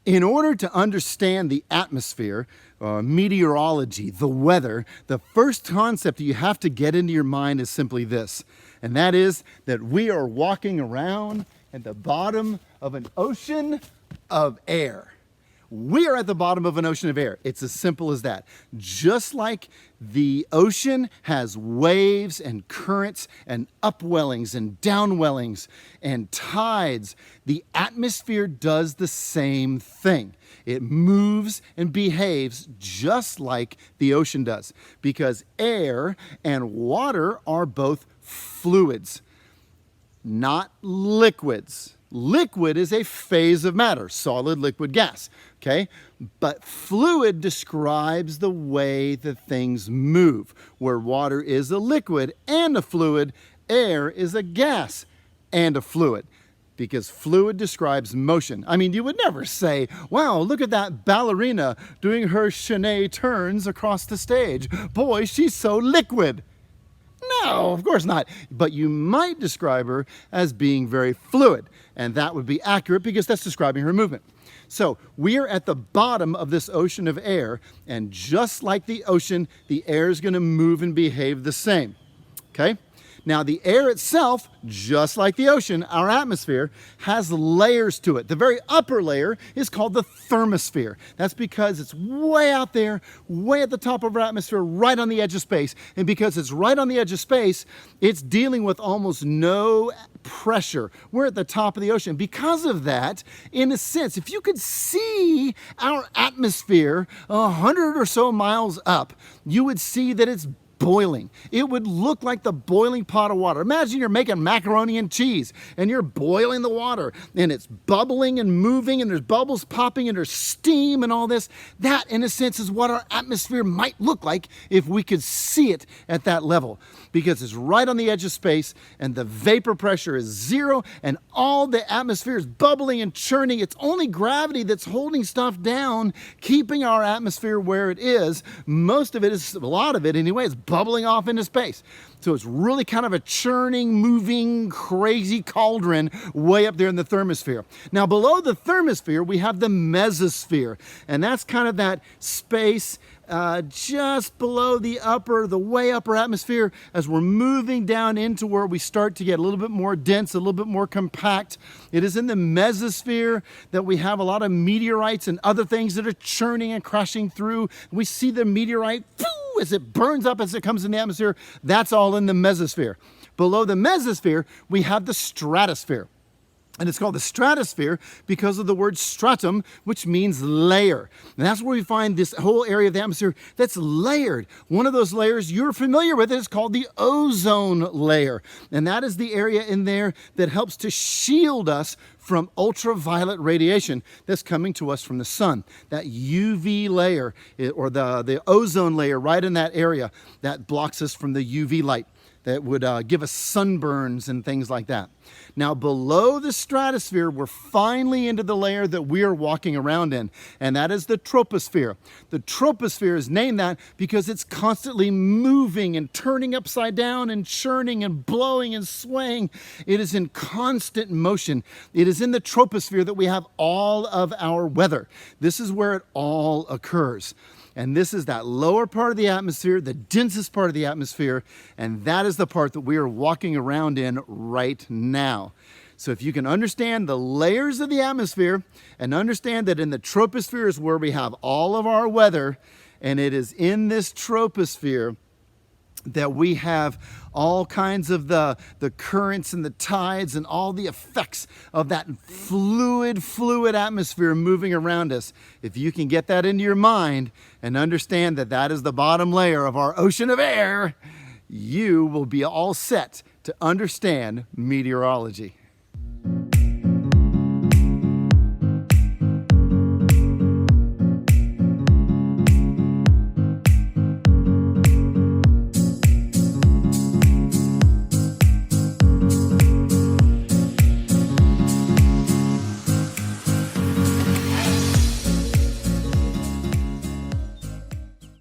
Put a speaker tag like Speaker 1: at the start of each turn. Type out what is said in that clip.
Speaker 1: In order to understand the atmosphere, meteorology, the weather, the first concept you have to get into your mind is simply this, and that is that we are walking around at the bottom of an ocean of air. We are at the bottom of an ocean of air. It's as simple as that. Just like the ocean has waves and currents and upwellings and downwellings and tides, the atmosphere does the same thing. It moves and behaves just like the ocean does, because air and water are both fluids, not liquids. Liquid is a phase of matter, solid, liquid, gas, okay? But fluid describes the way that things move. Where water is a liquid and a fluid, air is a gas and a fluid, because fluid describes motion. I mean, you would never say, wow, look at that ballerina doing her chaîné turns across the stage. Boy, she's so liquid. No, of course not. But you might describe her as being very fluid, and that would be accurate because that's describing her movement. So we are at the bottom of this ocean of air, and just like the ocean, the air is going to move and behave the same. Okay? Now the air itself, just like the ocean, our atmosphere, has layers to it. The very upper layer is called the thermosphere. That's because it's way out there, way at the top of our atmosphere, right on the edge of space. And because it's right on the edge of space, it's dealing with almost no pressure. We're at the top of the ocean. Because of that, in a sense, if you could see our atmosphere 100 or so miles up, you would see that it's boiling. It would look like the boiling pot of water. Imagine you're making macaroni and cheese and you're boiling the water and it's bubbling and moving and there's bubbles popping and there's steam and all this. That, in a sense, is what our atmosphere might look like if we could see it at that level, because it's right on the edge of space and the vapor pressure is zero and all the atmosphere is bubbling and churning. It's only gravity that's holding stuff down, keeping our atmosphere where it is. Most of it is, a lot of it anyway, is bubbling off into space. So it's really kind of a churning, moving, crazy cauldron way up there in the thermosphere. Now below the thermosphere, we have the mesosphere, and that's kind of that space just below the way upper atmosphere as we're moving down into where we start to get a little bit more dense, a little bit more compact. It is in the mesosphere that we have a lot of meteorites and other things that are churning and crashing through. We see the meteorite as it burns up as it comes in the atmosphere. That's all in the mesosphere. Below the mesosphere, we have the stratosphere. And it's called the stratosphere because of the word stratum, which means layer. And that's where we find this whole area of the atmosphere that's layered. One of those layers you're familiar with is called the ozone layer. And that is the area in there that helps to shield us from ultraviolet radiation that's coming to us from the sun. That UV layer, or the ozone layer right in that area, that blocks us from the UV light that would give us sunburns and things like that. Now below the stratosphere, we're finally into the layer that we are walking around in, and that is the troposphere. The troposphere is named that because it's constantly moving and turning upside down and churning and blowing and swaying. It is in constant motion. It is in the troposphere that we have all of our weather. This is where it all occurs. And this is that lower part of the atmosphere, the densest part of the atmosphere, and that is the part that we are walking around in right now. So if you can understand the layers of the atmosphere and understand that in the troposphere is where we have all of our weather, and it is in this troposphere that we have all kinds of the currents and the tides and all the effects of that fluid atmosphere moving around us. If you can get that into your mind and understand that that is the bottom layer of our ocean of air, you will be all set to understand meteorology.